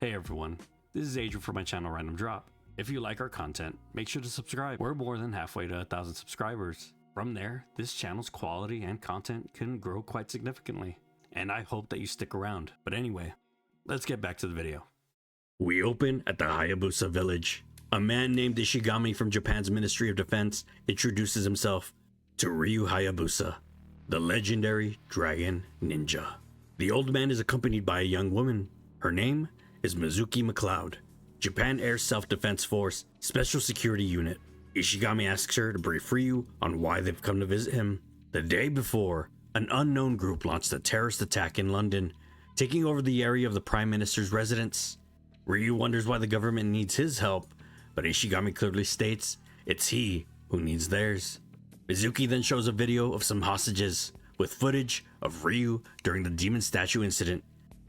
Hey everyone, this is Adrian from my channel Random Drop. If you like our content, make sure to subscribe. We're more than halfway to 1,000 subscribers. From there, this channel's quality and content can grow quite significantly, and I hope that you stick around. But anyway, let's get back to the video. We open at the Hayabusa village. A man named Ishigami from Japan's Ministry of Defense introduces himself to Ryu Hayabusa, the legendary dragon ninja. The old man is accompanied by a young woman. Her name is Mizuki McLeod, Japan Air Self-Defense Force Special Security Unit. Ishigami asks her to brief Ryu on why they've come to visit him. The day before, an unknown group launched a terrorist attack in London, taking over the area of the Prime Minister's residence. Ryu wonders why the government needs his help, but Ishigami clearly states it's he who needs theirs. Mizuki then shows a video of some hostages, with footage of Ryu during the demon statue incident,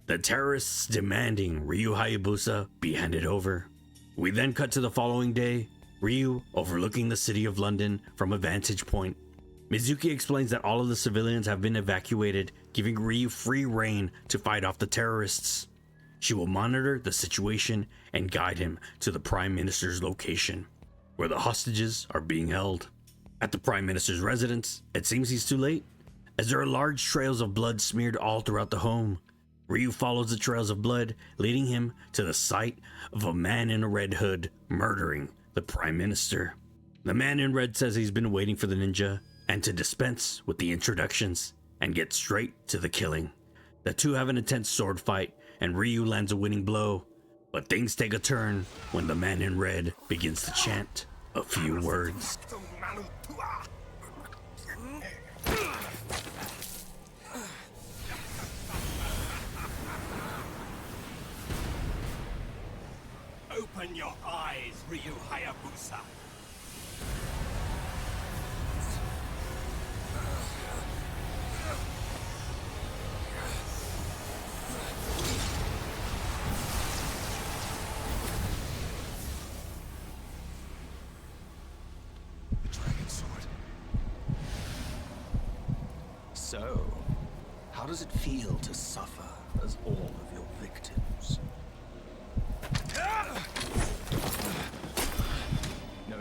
the terrorists demanding Ryu Hayabusa be handed over. We then cut to the following day, Ryu overlooking the city of London from a vantage point. Mizuki explains that all of the civilians have been evacuated, giving Ryu free rein to fight off the terrorists. She will monitor the situation and guide him to the Prime Minister's location, where the hostages are being held. At the Prime Minister's residence, it seems he's too late, as there are large trails of blood smeared all throughout the home. Ryu follows the trails of blood, leading him to the sight of a man in a red hood murdering the Prime Minister. The man in red says he's been waiting for the ninja and to dispense with the introductions and get straight to the killing. The two have an intense sword fight and Ryu lands a winning blow, but things take a turn when the man in red begins to chant a few words. Open your eyes, Ryu Hayabusa. The dragon sword. So, how does it feel to suffer as all of your victims?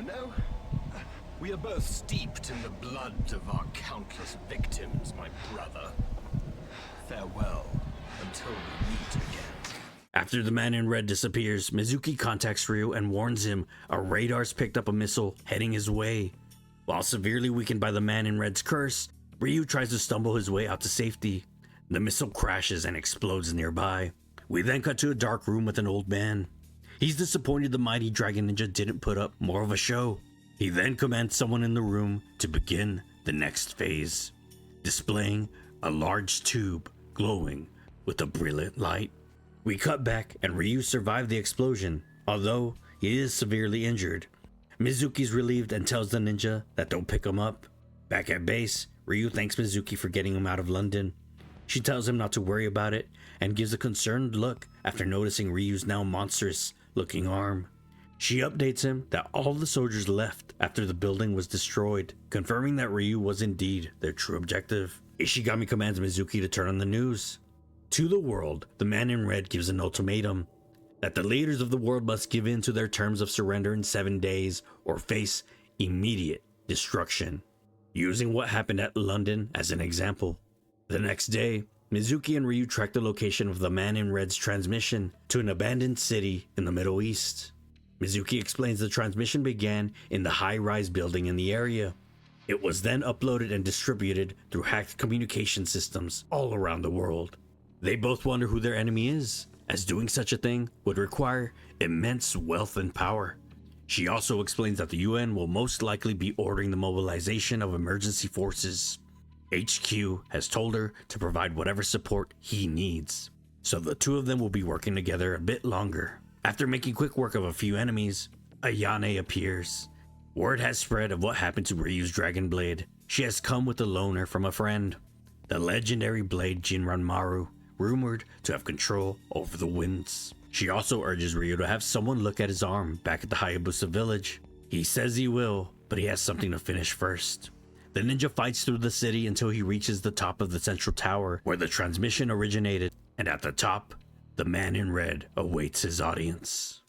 No. We are both steeped in the blood of our countless victims, my brother. Farewell until we meet again. After the man in red disappears, Mizuki contacts Ryu and warns him a radar's picked up a missile heading his way. While severely weakened by the man in red's curse, Ryu tries to stumble his way out to safety. The missile crashes and explodes nearby. We then cut to a dark room with an old man. He's disappointed the mighty dragon ninja didn't put up more of a show. He then commands someone in the room to begin the next phase, displaying a large tube glowing with a brilliant light. We cut back and Ryu survived the explosion, although he is severely injured. Mizuki's relieved and tells the ninja that they'll pick him up. Back at base, Ryu thanks Mizuki for getting him out of London. She tells him not to worry about it and gives a concerned look after noticing Ryu's now monstrous looking arm. She updates him that all the soldiers left after the building was destroyed, confirming that Ryu was indeed their true objective. Ishigami commands Mizuki to turn on the news. To the world, the man in red gives an ultimatum that the leaders of the world must give in to their terms of surrender in 7 days or face immediate destruction, using what happened at London as an example. The next day, Mizuki and Ryu track the location of the man in red's transmission to an abandoned city in the Middle East. Mizuki explains the transmission began in the high-rise building in the area. It was then uploaded and distributed through hacked communication systems all around the world. They both wonder who their enemy is, as doing such a thing would require immense wealth and power. She also explains that the UN will most likely be ordering the mobilization of emergency forces. HQ has told her to provide whatever support he needs, so the two of them will be working together a bit longer. After making quick work of a few enemies, Ayane appears. Word has spread of what happened to Ryu's dragon blade. She has come with a loaner from a friend, the legendary blade Jinranmaru, rumored to have control over the winds. She also urges Ryu to have someone look at his arm back at the Hayabusa village. He says he will, but he has something to finish first. The ninja fights through the city until he reaches the top of the central tower where the transmission originated, and at the top, The man in red awaits his audience.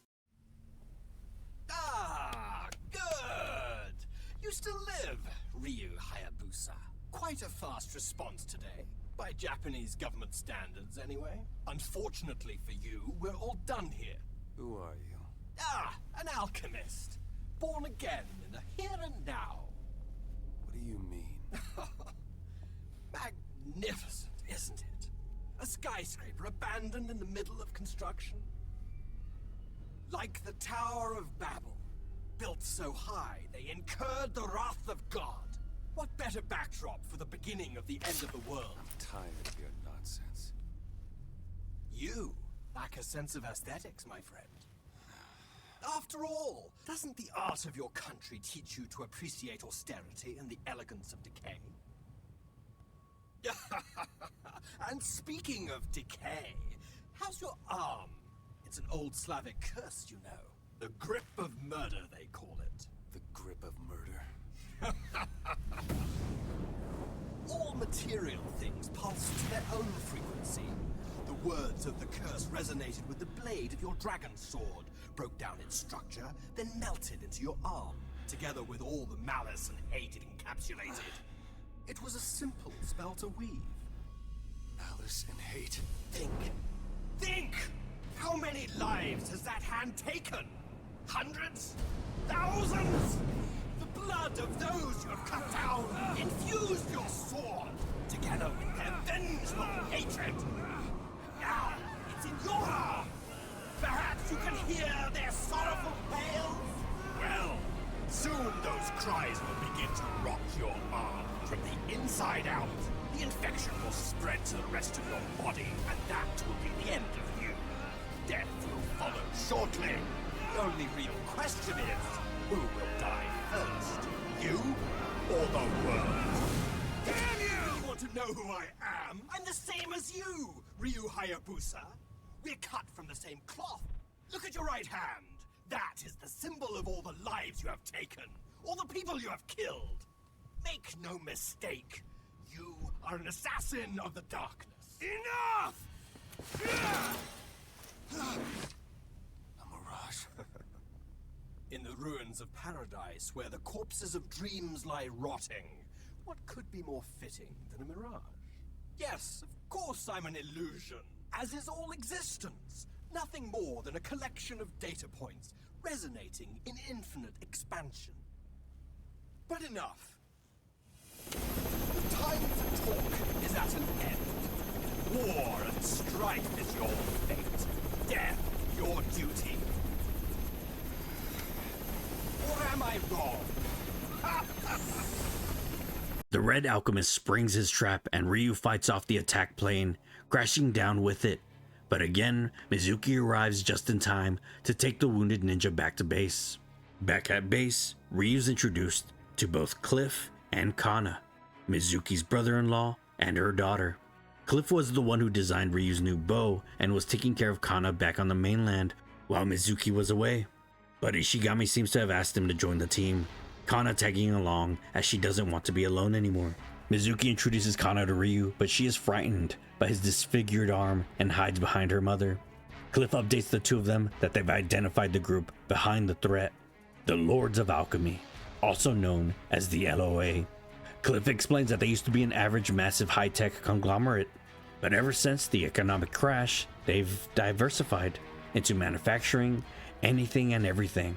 Ah, good! You still live, Ryu Hayabusa. Quite a fast response today. By Japanese government standards, anyway. Unfortunately for you, we're all done here. Who are you? Ah, an alchemist. Born again in the here and now. What do you mean? Magnificent, isn't it? A skyscraper abandoned in the middle of construction. Like the Tower of Babel, built so high they incurred the wrath of God. What better backdrop for the beginning of the end of the world? I'm tired of your nonsense. You lack a sense of aesthetics, my friend. After all, doesn't the art of your country teach you to appreciate austerity and the elegance of decay? And speaking of decay, how's your arm? It's an old Slavic curse, you know. The grip of murder, they call it. The grip of murder? All material things pulse to their own frequency. The words of the curse resonated with the blade of your dragon sword, broke down its structure, then melted into your arm, together with all the malice and hate it encapsulated. It was a simple spell to weave. Malice and hate. Think! Think! How many lives has that hand taken? Hundreds? Thousands? The blood of those you have cut down infused your sword, together with their vengeful hatred. Now, it's in your arm. Perhaps you can hear their sorrowful wails? Well, soon those cries will begin to rot your arm from the inside out. The infection will spread to the rest of your body, and that will be the end of you. Death will follow shortly. The only real question is, who will die first? You or the world? Damn you! You want to know who I am? I'm the same as you, Ryu Hayabusa. We're cut from the same cloth. Look at your right hand. That is the symbol of all the lives you have taken, all the people you have killed. Make no mistake, you are an assassin of the darkness. Enough! A mirage. In the ruins of paradise, where the corpses of dreams lie rotting, what could be more fitting than a mirage? Yes, of course I'm an illusion, as is all existence. Nothing more than a collection of data points, resonating in infinite expansion. But enough. The time to talk is at an end. War and strife is your fate. Death, your duty. Or am I wrong? The red alchemist springs his trap and Ryu fights off the attack plane, crashing down with it. But again, Mizuki arrives just in time to take the wounded ninja back to base. Back at base, Ryu's introduced to both Cliff and Kana, Mizuki's brother-in-law and her daughter. Cliff was the one who designed Ryu's new bow and was taking care of Kana back on the mainland while Mizuki was away. But Ishigami seems to have asked him to join the team, Kana tagging along as she doesn't want to be alone anymore. Mizuki introduces Kana to Ryu, but she is frightened by his disfigured arm and hides behind her mother. Cliff updates the two of them that they've identified the group behind the threat, the Lords of Alchemy, also known as the LOA. Cliff explains that they used to be an average massive high-tech conglomerate, but ever since the economic crash, they've diversified into manufacturing anything and everything.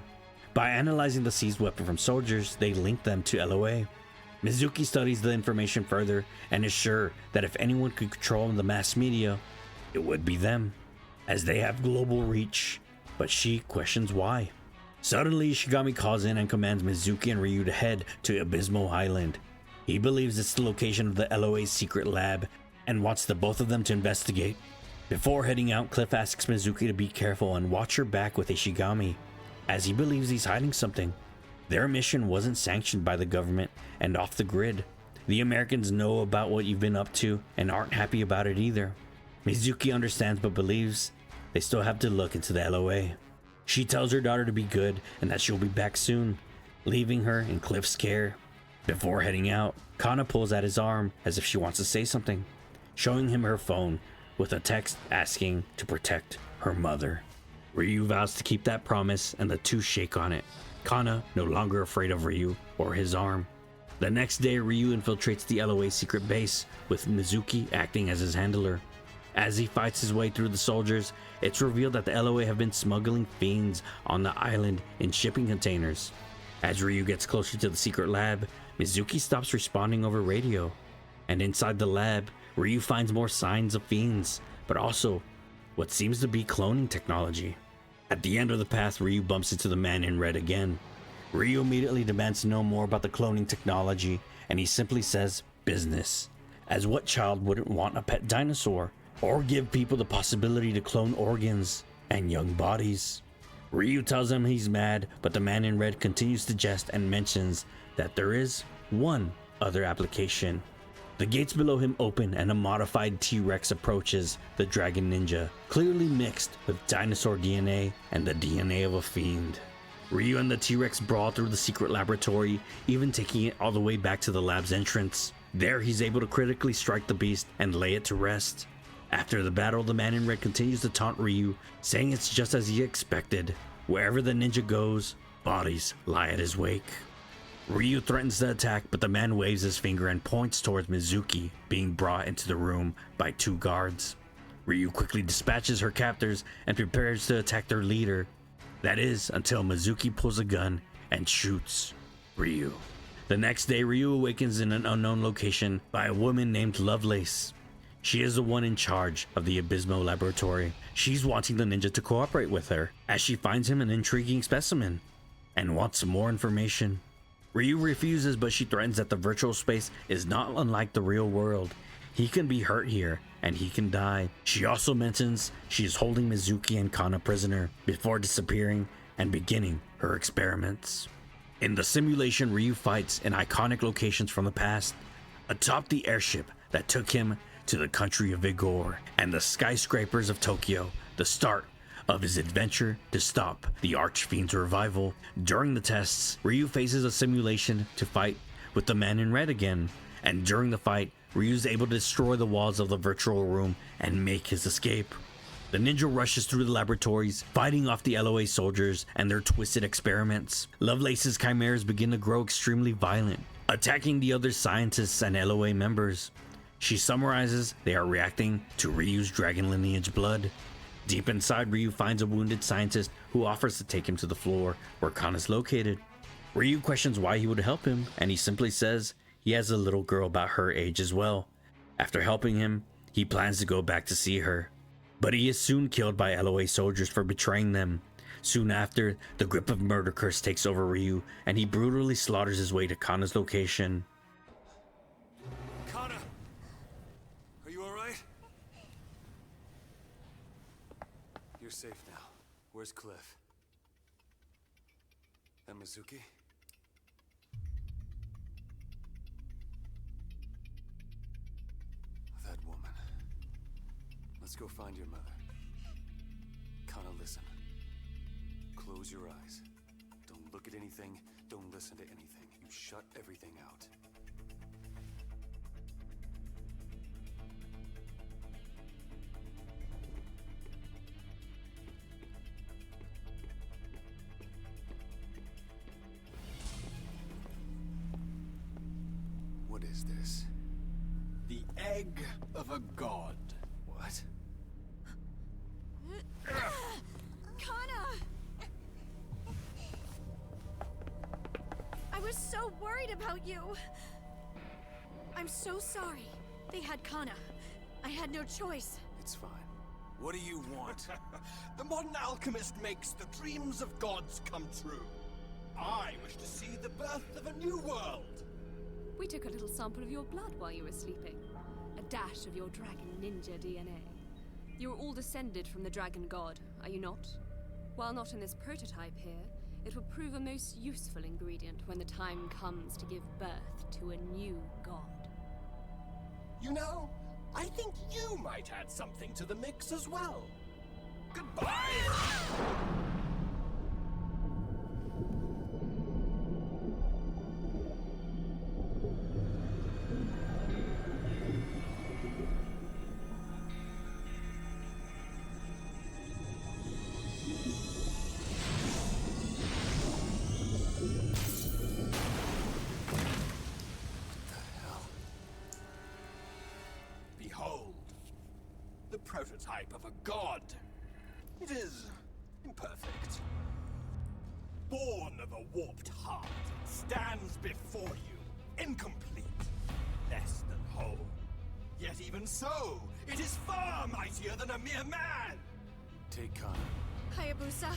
By analyzing the seized weapon from soldiers, they link them to LOA. Mizuki studies the information further and is sure that if anyone could control the mass media, it would be them, as they have global reach, but she questions why. Suddenly, Ishigami calls in and commands Mizuki and Ryu to head to Abismo Island. He believes it's the location of the LOA's secret lab and wants the both of them to investigate. Before heading out, Cliff asks Mizuki to be careful and watch her back with Ishigami, as he believes he's hiding something. Their mission wasn't sanctioned by the government and off the grid. The Americans know about what you've been up to and aren't happy about it either. Mizuki understands but believes they still have to look into the LOA. She tells her daughter to be good and that she'll be back soon, leaving her in Cliff's care. Before heading out, Kana pulls at his arm as if she wants to say something, showing him her phone, with a text asking to protect her mother. Ryu vows to keep that promise and the two shake on it, Kana no longer afraid of Ryu or his arm. The next day, Ryu infiltrates the LOA secret base with Mizuki acting as his handler. As he fights his way through the soldiers, it's revealed that the LOA have been smuggling fiends on the island in shipping containers. As Ryu gets closer to the secret lab, Mizuki stops responding over radio. And inside the lab, Ryu finds more signs of fiends, but also what seems to be cloning technology. At the end of the path, Ryu bumps into the man in red again. Ryu immediately demands to know more about the cloning technology, and he simply says business. As what child wouldn't want a pet dinosaur, or give people the possibility to clone organs and young bodies? Ryu tells him he's mad, but the man in red continues to jest and mentions that there is one other application. The gates below him open and a modified T-Rex approaches the Dragon Ninja, clearly mixed with dinosaur DNA and the DNA of a fiend. Ryu and the T-Rex brawl through the secret laboratory, even taking it all the way back to the lab's entrance. There he's able to critically strike the beast and lay it to rest. After the battle, the man in red continues to taunt Ryu, saying it's just as he expected. Wherever the ninja goes, bodies lie at his wake. Ryu threatens to attack, but the man waves his finger and points towards Mizuki being brought into the room by two guards. Ryu quickly dispatches her captors and prepares to attack their leader. That is, until Mizuki pulls a gun and shoots Ryu. The next day, Ryu awakens in an unknown location by a woman named Lovelace. She is the one in charge of the Abismo laboratory. She's wanting the ninja to cooperate with her, as she finds him an intriguing specimen and wants more information. Ryu refuses, but she threatens that the virtual space is not unlike the real world. He can be hurt here, and he can die. She also mentions she is holding Mizuki and Kana prisoner before disappearing and beginning her experiments. In the simulation, Ryu fights in iconic locations from the past, atop the airship that took him to the country of Vigor and the skyscrapers of Tokyo, the start of his adventure to stop the Archfiend's revival. During the tests, Ryu faces a simulation to fight with the man in red again, and during the fight, Ryu is able to destroy the walls of the virtual room and make his escape. The ninja rushes through the laboratories, fighting off the LOA soldiers and their twisted experiments. Lovelace's chimeras begin to grow extremely violent, attacking the other scientists and LOA members. She summarizes they are reacting to Ryu's dragon lineage blood. Deep inside, Ryu finds a wounded scientist who offers to take him to the floor where Kana's located. Ryu questions why he would help him, and he simply says he has a little girl about her age as well. After helping him, he plans to go back to see her. But he is soon killed by LOA soldiers for betraying them. Soon after, the grip of murder curse takes over Ryu, and he brutally slaughters his way to Kana's location. Kana! Are you alright? You're safe now. Where's Cliff? And Mizuki? That woman. Let's go find your mother. Kana, listen. Close your eyes. Don't look at anything. Don't listen to anything. You shut everything out. What is this? The egg of a god. What? Kana! I was so worried about you. I'm so sorry. They had Kana. I had no choice. It's fine. What do you want? The modern alchemist makes the dreams of gods come true. I wish to see the birth of a new world. We took a little sample of your blood while you were sleeping. A dash of your dragon ninja DNA. You are all descended from the dragon god, are you not? While not in this prototype here, it will prove a most useful ingredient when the time comes to give birth to a new god. You know, I think you might add something to the mix as well. Goodbye! prototype of a god. It is imperfect. Born of a warped heart, it stands before you, incomplete, less than whole. Yet even so, it is far mightier than a mere man! Take Kana. Hayabusa.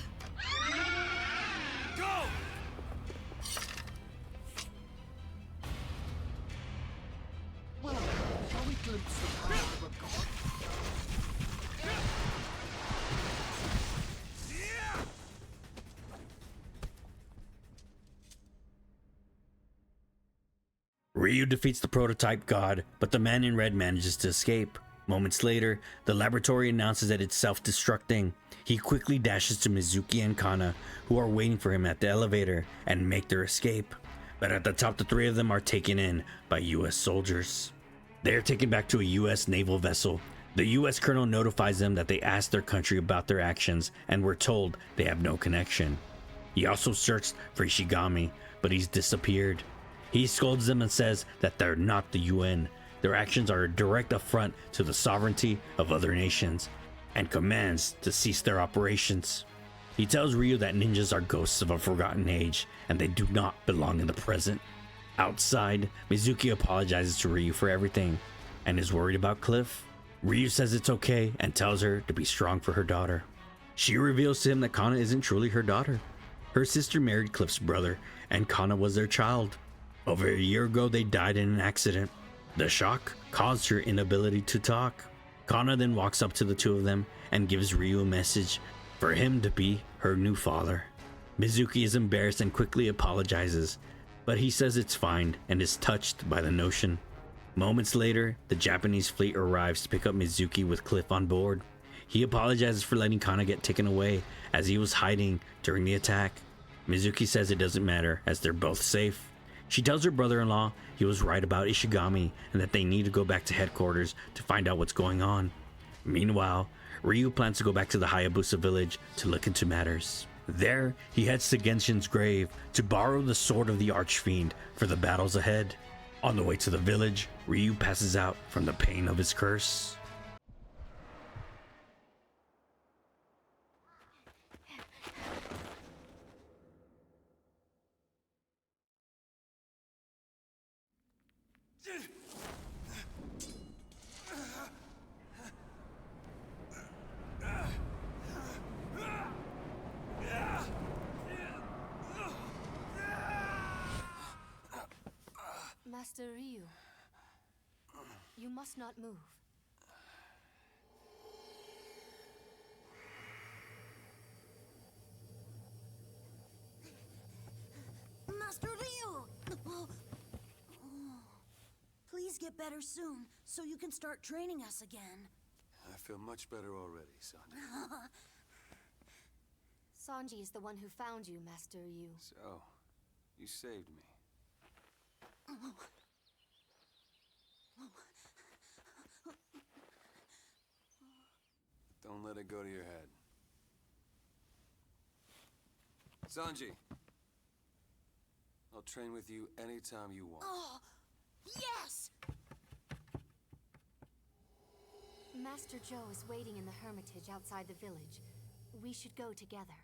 Go! Well, shall we glimpse the power of a god? Ryu defeats the prototype god, but the man in red manages to escape. Moments later, the laboratory announces that it's self-destructing. He quickly dashes to Mizuki and Kana, who are waiting for him at the elevator, and make their escape. But at the top, the three of them are taken in by US soldiers. They are taken back to a US naval vessel. The US colonel notifies them that they asked their country about their actions and were told they have no connection. He also searched for Ishigami, but he's disappeared. He scolds them and says that they're not the UN. Their actions are a direct affront to the sovereignty of other nations, and commands to cease their operations. He tells Ryu that ninjas are ghosts of a forgotten age, and they do not belong in the present. Outside, Mizuki apologizes to Ryu for everything, and is worried about Cliff. Ryu says it's okay, and tells her to be strong for her daughter. She reveals to him that Kana isn't truly her daughter. Her sister married Cliff's brother, and Kana was their child. Over a year ago, they died in an accident. The shock caused her inability to talk. Kana then walks up to the two of them and gives Ryu a message for him to be her new father. Mizuki is embarrassed and quickly apologizes, but he says it's fine and is touched by the notion. Moments later, the Japanese fleet arrives to pick up Mizuki with Cliff on board. He apologizes for letting Kana get taken away as he was hiding during the attack. Mizuki says it doesn't matter as they're both safe. She tells her brother-in-law he was right about Ishigami and that they need to go back to headquarters to find out what's going on. Meanwhile, Ryu plans to go back to the Hayabusa village to look into matters. There, he heads to Genshin's grave to borrow the sword of the Archfiend for the battles ahead. On the way to the village, Ryu passes out from the pain of his curse. Master Ryu, you must not move. Master Ryu! Please get better soon, so you can start training us again. I feel much better already, Sanji. Sanji is the one who found you, Master Ryu. So, you saved me. Don't let it go to your head. Sanji! I'll train with you anytime you want. Oh, yes! Master Joe is waiting in the hermitage outside the village. We should go together.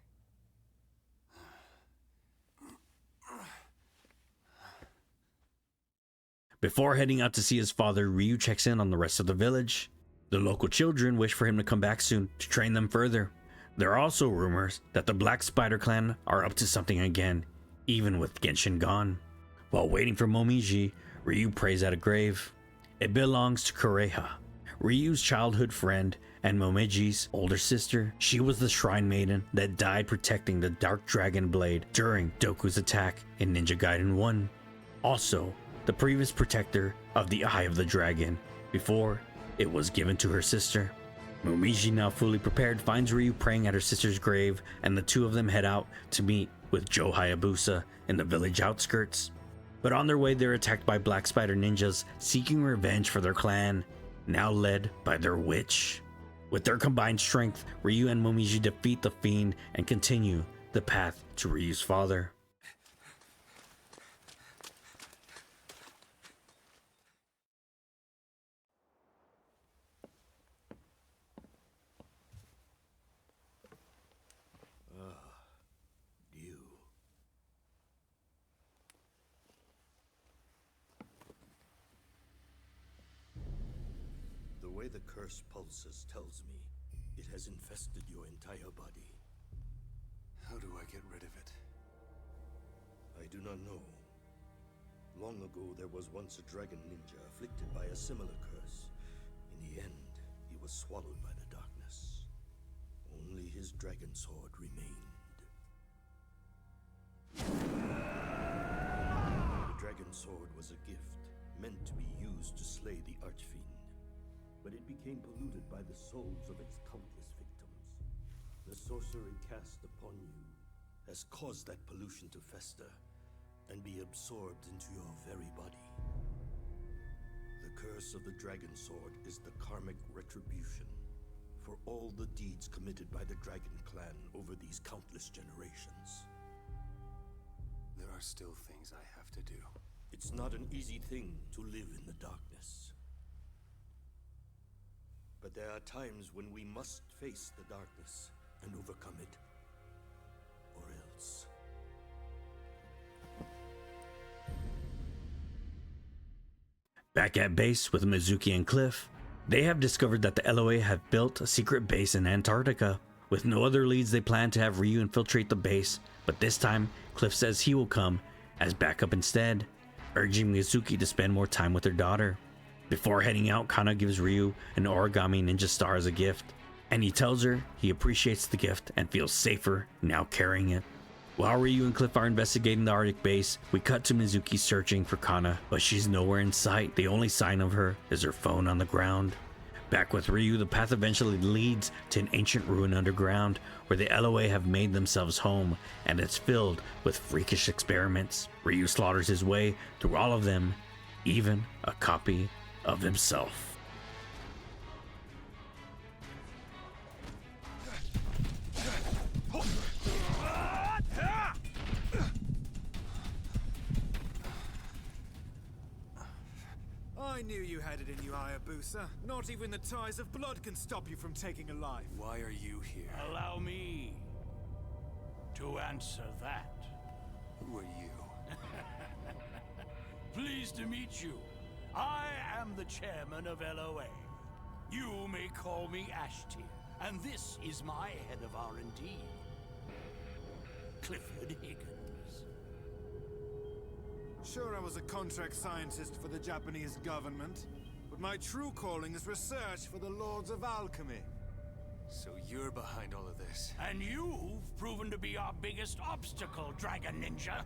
Before heading out to see his father, Ryu checks in on the rest of the village. The local children wish for him to come back soon to train them further. There are also rumors that the Black Spider Clan are up to something again, even with Genshin gone. While waiting for Momiji, Ryu prays at a grave. It belongs to Kureha, Ryu's childhood friend and Momiji's older sister. She was the shrine maiden that died protecting the Dark Dragon Blade during Doku's attack in Ninja Gaiden 1. Also, the previous protector of the Eye of the Dragon before it was given to her sister. Momiji, now fully prepared, finds Ryu praying at her sister's grave, and the two of them head out to meet with Joe Hayabusa in the village outskirts. But on their way, they're attacked by Black Spider ninjas seeking revenge for their clan, now led by their witch. With their combined strength, Ryu and Momiji defeat the fiend and continue the path to Ryu's father. why the curse pulses tells me it has infested your entire body. How do I get rid of it? I do not know. Long ago, there was once a dragon ninja afflicted by a similar curse. In the end, he was swallowed by the darkness. Only his dragon sword remained. The dragon sword was a gift, meant to be used to slay the archfiend. But it became polluted by the souls of its countless victims. The sorcery cast upon you has caused that pollution to fester and be absorbed into your very body. The curse of the dragon sword is the karmic retribution for all the deeds committed by the dragon clan over these countless generations. There are still things I have to do. It's not an easy thing to live in the darkness. But there are times when we must face the darkness and overcome it, or else. Back at base with Mizuki and Cliff, they have discovered that the LOA have built a secret base in Antarctica. With no other leads, they plan to have Ryu infiltrate the base, but this time, Cliff says he will come as backup instead, urging Mizuki to spend more time with her daughter. Before heading out, Kana gives Ryu an origami ninja star as a gift, and he tells her he appreciates the gift and feels safer now carrying it. While Ryu and Cliff are investigating the Arctic base, we cut to Mizuki searching for Kana, but she's nowhere in sight. The only sign of her is her phone on the ground. Back with Ryu, the path eventually leads to an ancient ruin underground where the LOA have made themselves home, and it's filled with freakish experiments. Ryu slaughters his way through all of them, even a copy of himself. I knew you had it in you, Hayabusa. Not even the ties of blood can stop you from taking a life. Why are you here? Allow me to answer that. Who are you? Pleased to meet you. I am the chairman of LOA. You may call me Ashtier, and this is my head of R&D, Clifford Higgins. Sure, I was a contract scientist for the Japanese government, but my true calling is research for the Lords of Alchemy. So you're behind all of this. And you've proven to be our biggest obstacle, Dragon Ninja.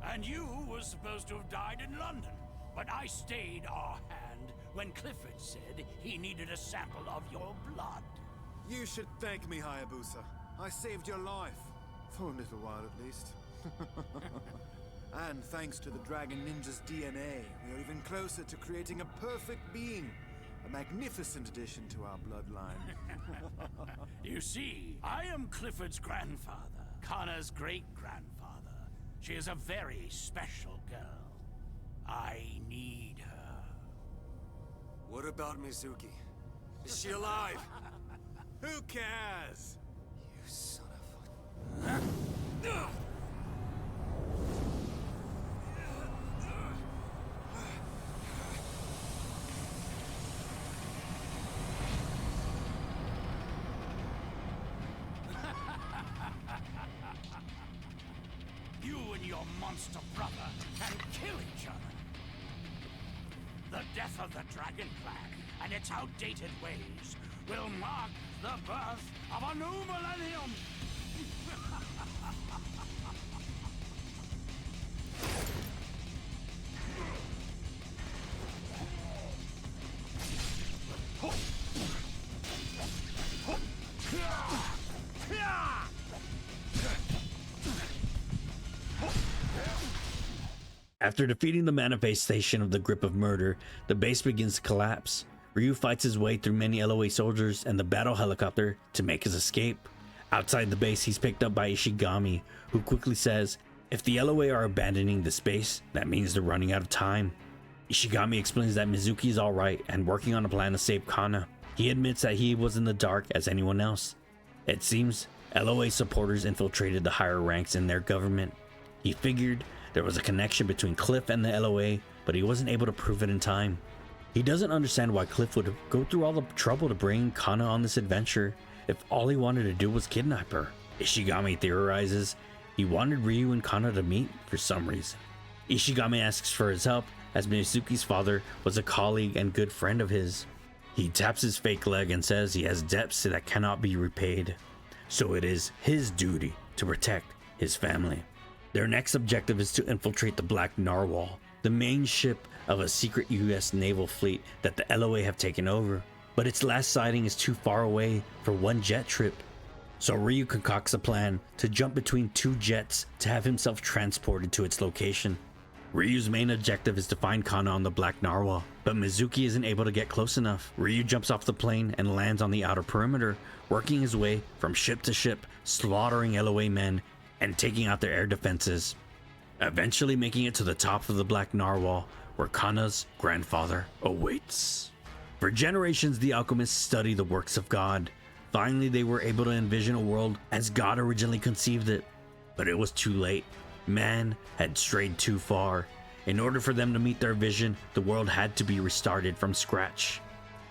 And you were supposed to have died in London, but I stayed our hand when Clifford said he needed a sample of your blood. You should thank me, Hayabusa. I saved your life. For a little while, at least. And thanks to the Dragon Ninja's DNA, we are even closer to creating a perfect being. A magnificent addition to our bloodline. You see, I am Clifford's grandfather, Kana's great-grandfather. She is a very special girl. I need her. What about Mizuki? Is she alive? Who cares? You son of a... You and your monster brother can kill each other. The death of the Dragon Clan and its outdated ways will mark the birth of a new millennium. After defeating the manifestation of the grip of murder, the base begins to collapse. Ryu fights his way through many LOA soldiers and the battle helicopter to make his escape. Outside the base, he's picked up by Ishigami, who quickly says, if the LOA are abandoning the space, that means they're running out of time. Ishigami explains that Mizuki is alright and working on a plan to save Kana. He admits that he was in the dark as anyone else. It seems LOA supporters infiltrated the higher ranks in their government. He figured there was a connection between Cliff and the LOA, but he wasn't able to prove it in time. He doesn't understand why Cliff would go through all the trouble to bring Kana on this adventure if all he wanted to do was kidnap her. Ishigami theorizes he wanted Ryu and Kana to meet for some reason. Ishigami asks for his help as Mizuki's father was a colleague and good friend of his. He taps his fake leg and says he has debts that cannot be repaid, so it is his duty to protect his family. Their next objective is to infiltrate the Black Narwhal, the main ship of a secret US naval fleet that the LOA have taken over. But its last sighting is too far away for one jet trip. So Ryu concocts a plan to jump between two jets to have himself transported to its location. Ryu's main objective is to find Kana on the Black Narwhal, but Mizuki isn't able to get close enough. Ryu jumps off the plane and lands on the outer perimeter, working his way from ship to ship, slaughtering LOA men and taking out their air defenses. Eventually making it to the top of the Black Narwhal, where Kana's grandfather awaits. For generations, the alchemists study the works of God. Finally, they were able to envision a world as God originally conceived it. But it was too late. Man had strayed too far. In order for them to meet their vision, the world had to be restarted from scratch.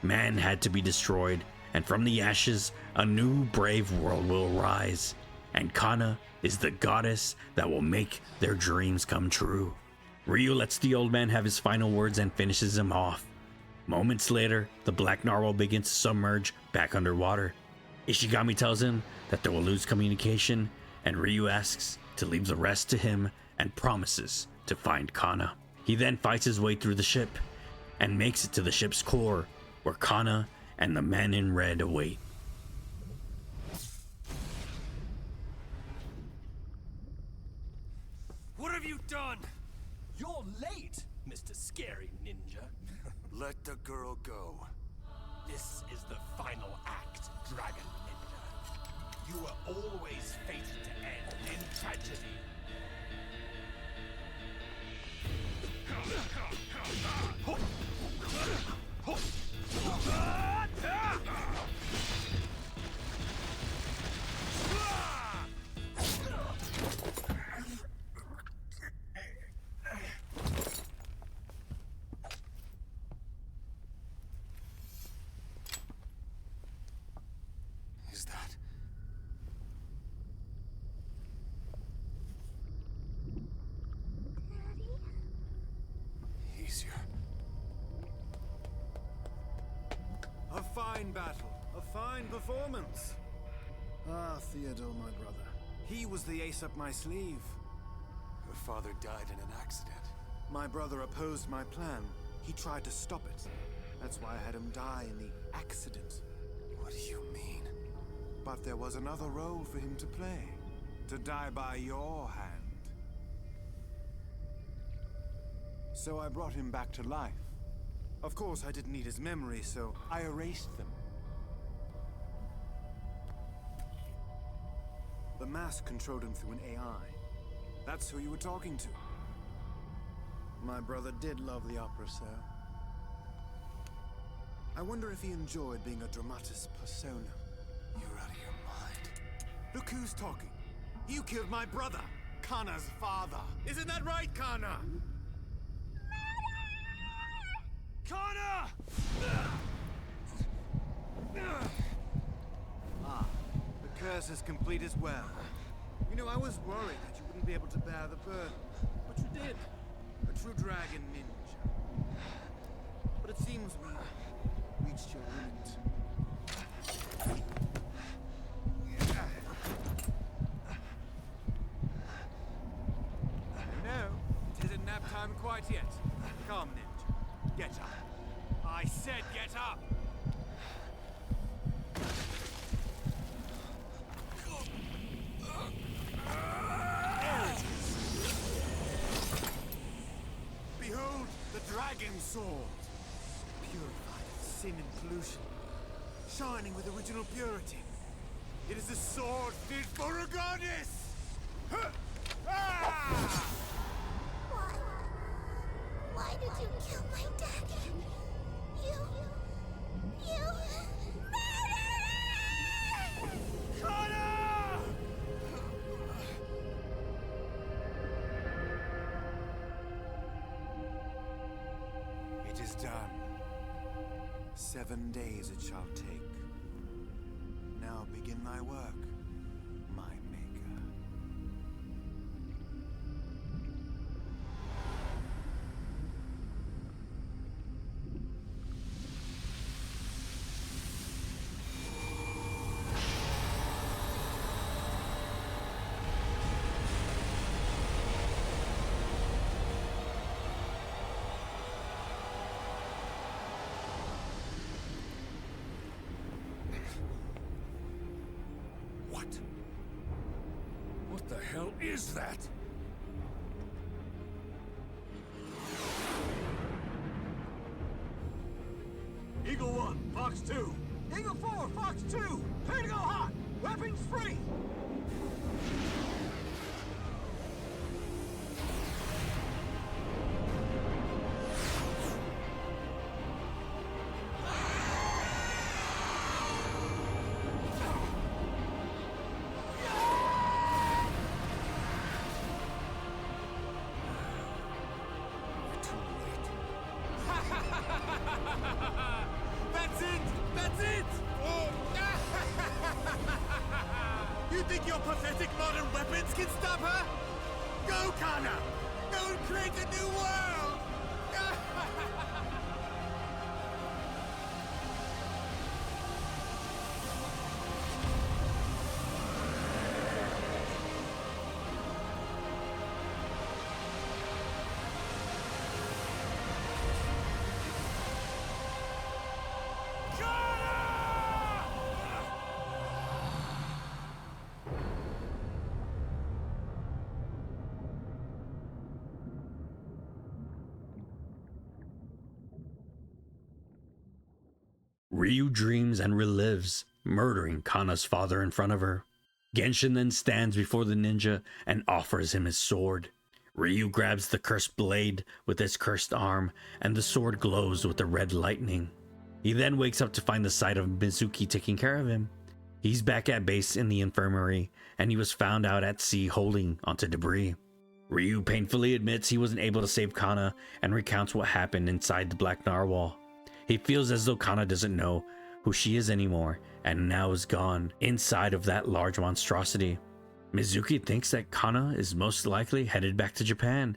Man had to be destroyed, and from the ashes, a new brave world will rise. And Kana is the goddess that will make their dreams come true. Ryu lets the old man have his final words and finishes him off. Moments later, the Black Narwhal begins to submerge back underwater. Ishigami tells him that they will lose communication, and Ryu asks to leave the rest to him and promises to find Kana. He then fights his way through the ship and makes it to the ship's core, where Kana and the man in red await. What have you done? You're late, Mr. Scary Ninja. Let the girl go. This is the final act, Dragon Ninja. You were always fated to end in tragedy. Is that... easier? A fine battle, a fine performance. Ah, Theodore, my brother. He was the ace up my sleeve. Her father died in an accident. My brother opposed my plan. He tried to stop it. That's why I had him die in the accident. What do you mean? But there was another role for him to play. To die by your hand. So I brought him back to life. Of course, I didn't need his memory, so I erased them. The mask controlled him through an AI. That's who you were talking to. My brother did love the opera, sir. I wonder if he enjoyed being a dramatis persona. You're out of your mind. Look who's talking. You killed my brother, Kana's father. Isn't that right, Kana? Kana! Ah, the curse is complete as well. You know, I was worried that you wouldn't be able to bear the burden, but you did. A true dragon ninja. But it seems we reached your limit. No, it isn't nap time quite yet. Come, ninja. Get up. I said get up! Behold the dragon sword! Purified of sin and pollution. Shining with original purity. It is a sword fit for a goddess! Ah! Why did you kill my daddy? You murderer! Kana! It is done. 7 days it shall take. Now begin thy work, my maker. What the hell is that? Eagle 1, Fox 2. Eagle 4, Fox 2. Clear to go hot. Weapons free. That's it! That's it! You think your pathetic modern weapons can stop her? Go, Kana! Go and create a new world! Ryu dreams and relives, murdering Kana's father in front of her. Genshin then stands before the ninja and offers him his sword. Ryu grabs the cursed blade with his cursed arm, and the sword glows with the red lightning. He then wakes up to find the sight of Mizuki taking care of him. He's back at base in the infirmary, and he was found out at sea holding onto debris. Ryu painfully admits he wasn't able to save Kana and recounts what happened inside the Black Narwhal. He feels as though Kana doesn't know who she is anymore and now is gone inside of that large monstrosity. Mizuki thinks that Kana is most likely headed back to Japan,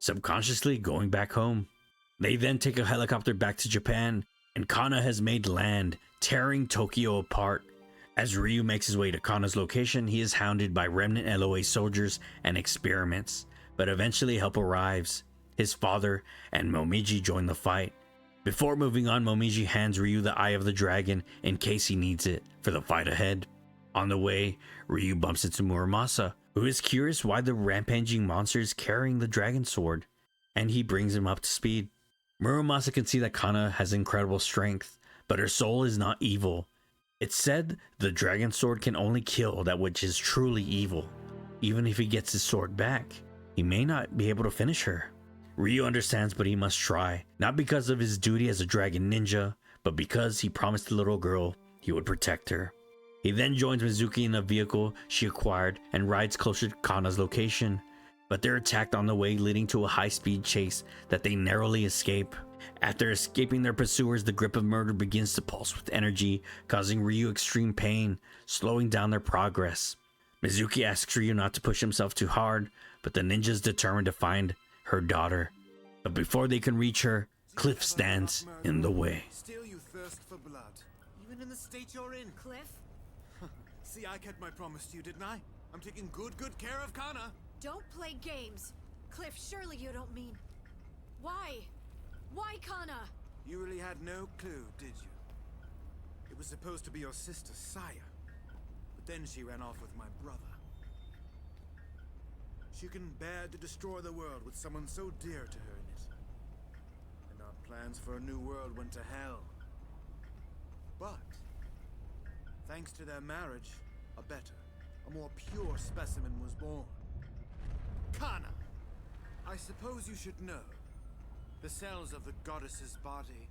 subconsciously going back home. They then take a helicopter back to Japan, and Kana has made land, tearing Tokyo apart. As Ryu makes his way to Kana's location, he is hounded by remnant LOA soldiers and experiments, but eventually help arrives. His father and Momiji join the fight. Before moving on, Momiji hands Ryu the Eye of the Dragon in case he needs it for the fight ahead. On the way, Ryu bumps into Muramasa, who is curious why the rampaging monster is carrying the dragon sword, and he brings him up to speed. Muramasa can see that Kana has incredible strength, but her soul is not evil. It's said the dragon sword can only kill that which is truly evil. Even if he gets his sword back, he may not be able to finish her. Ryu understands, but he must try, not because of his duty as a dragon ninja, but because he promised the little girl he would protect her. He then joins Mizuki in a vehicle she acquired and rides closer to Kana's location, but they're attacked on the way, leading to a high-speed chase that they narrowly escape. After escaping their pursuers, the grip of murder begins to pulse with energy, causing Ryu extreme pain, slowing down their progress. Mizuki asks Ryu not to push himself too hard, but the ninja's determined to find her daughter. But before they can reach her, Cliff stands in the way. Still you thirst for blood, even in the state you're in. Cliff? See, I kept my promise to you, didn't I? I'm taking good care of Kana. Don't play games. Cliff, surely you don't mean... Why? Why Kana? You really had no clue, did you? It was supposed to be your sister, Saya. But then she ran off with my brother. She couldn't bear to destroy the world with someone so dear to her in it. And our plans for a new world went to hell. But, thanks to their marriage, a better, a more pure specimen was born. Kana! I suppose you should know. The cells of the goddess's body,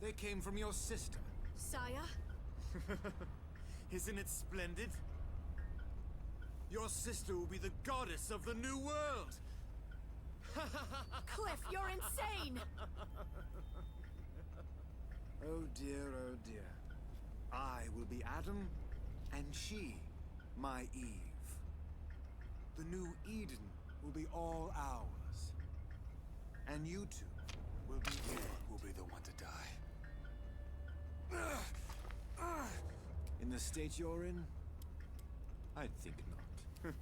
they came from your sister. Saya? Isn't it splendid? Your sister will be the goddess of the new world! Cliff, you're insane! Oh dear, oh dear. I will be Adam, and she, my Eve. The new Eden will be all ours. And you two will be You will be the one to die. in the state you're in? I'd think not.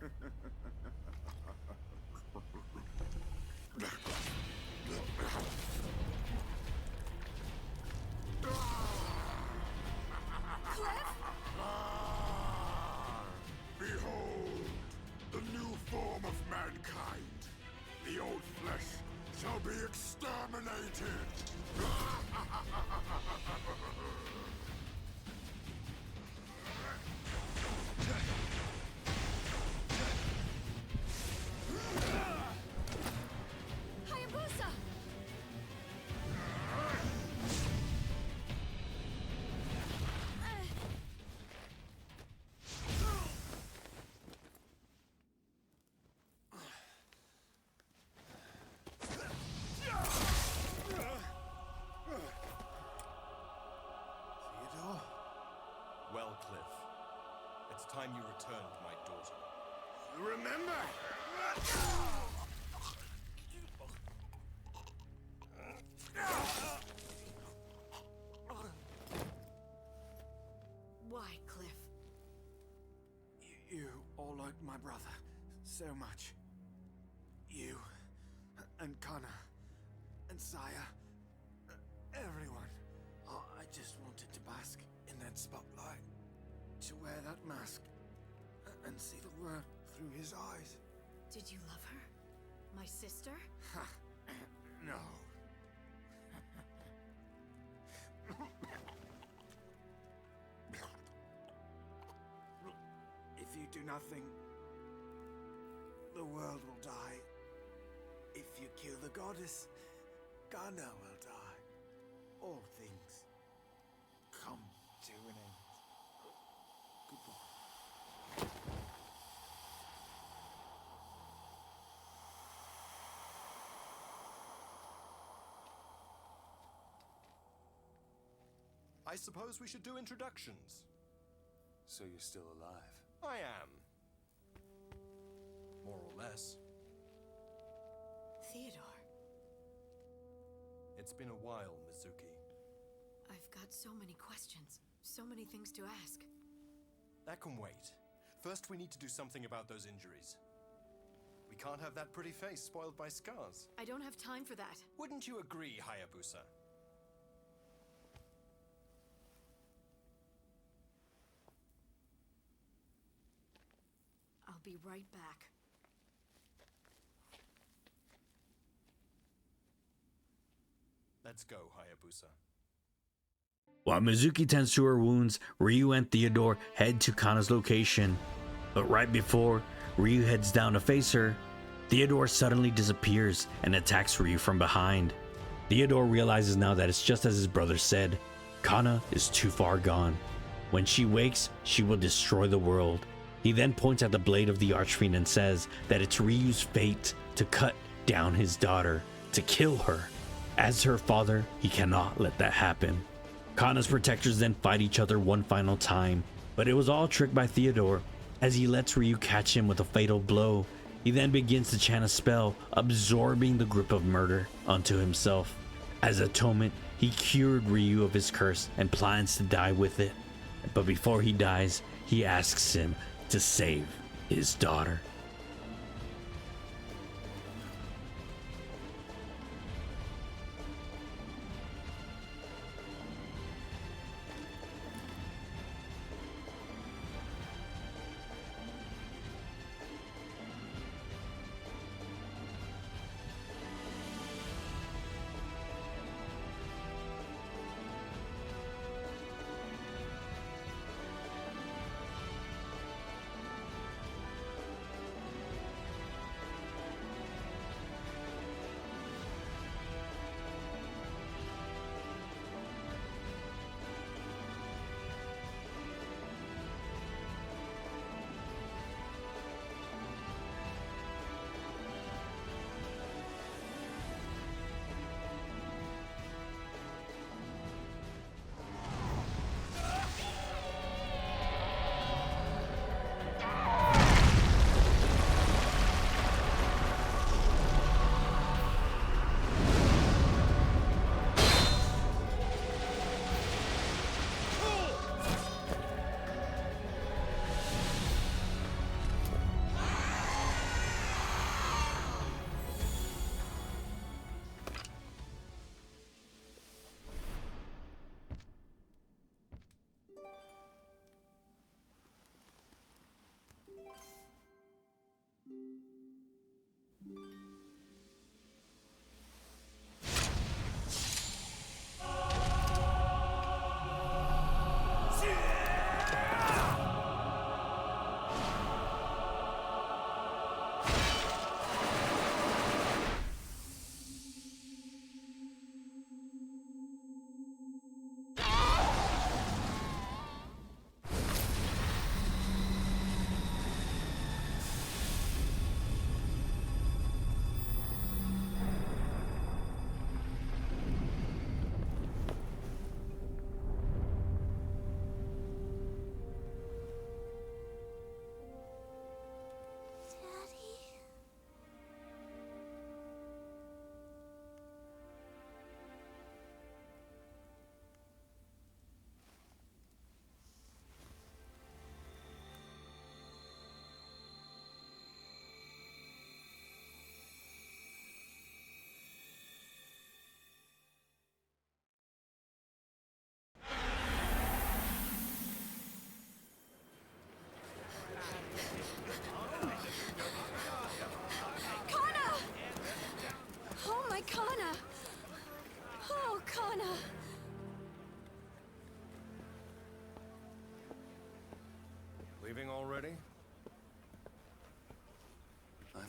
Behold, the new form of mankind. The old flesh shall be exterminated. Hayabusa! Theodore? Well, Cliff. It's time you returned my daughter. Remember! Why, Cliff? You all like my brother so much. You and Kana and Saya, everyone. I just wanted to bask in that spotlight, to wear that mask and see the world through his eyes. Did you love her? My sister? No. If you do nothing, the world will die. If you kill the goddess, Kana will die. All things come to an end. Goodbye. I suppose we should do introductions. So you're still alive? I am. More or less. Theodore. It's been a while, Mizuki. I've got so many questions. So many things to ask. That can wait. First, we need to do something about those injuries. We can't have that pretty face spoiled by scars. I don't have time for that. Wouldn't you agree, Hayabusa? I'll be right back. Let's go, Hayabusa. While Mizuki tends to her wounds, Ryu and Theodore head to Kana's location. But right before Ryu heads down to face her, Theodore suddenly disappears and attacks Ryu from behind. Theodore realizes now that it's just as his brother said, Kana is too far gone. When she wakes, she will destroy the world. He then points at the blade of the Archfiend and says that it's Ryu's fate to cut down his daughter, to kill her. As her father, he cannot let that happen. Kana's protectors then fight each other one final time, but it was all tricked by Theodore, as he lets Ryu catch him with a fatal blow. He then begins to chant a spell, absorbing the grip of murder onto himself. As atonement, he cured Ryu of his curse and plans to die with it. But before he dies, he asks him to save his daughter.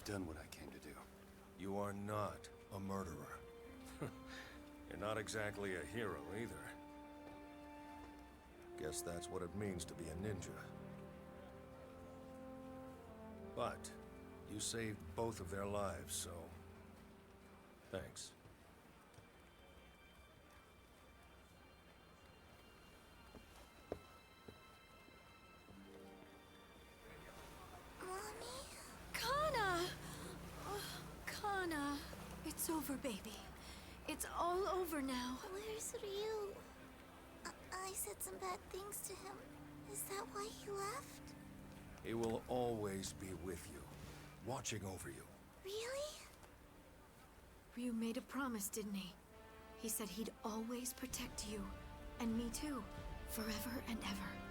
done what I came to do. You are not a murderer. You're not exactly a hero either. Guess that's what it means to be a ninja. But you saved both of their lives, so thanks. Kana! Oh, Kana. It's over, baby. It's all over now. Where's Ryu? I said some bad things to him. Is that why he left? He will always be with you, watching over you. Really? Ryu made a promise, didn't he? He said he'd always protect you. And me too. Forever and ever.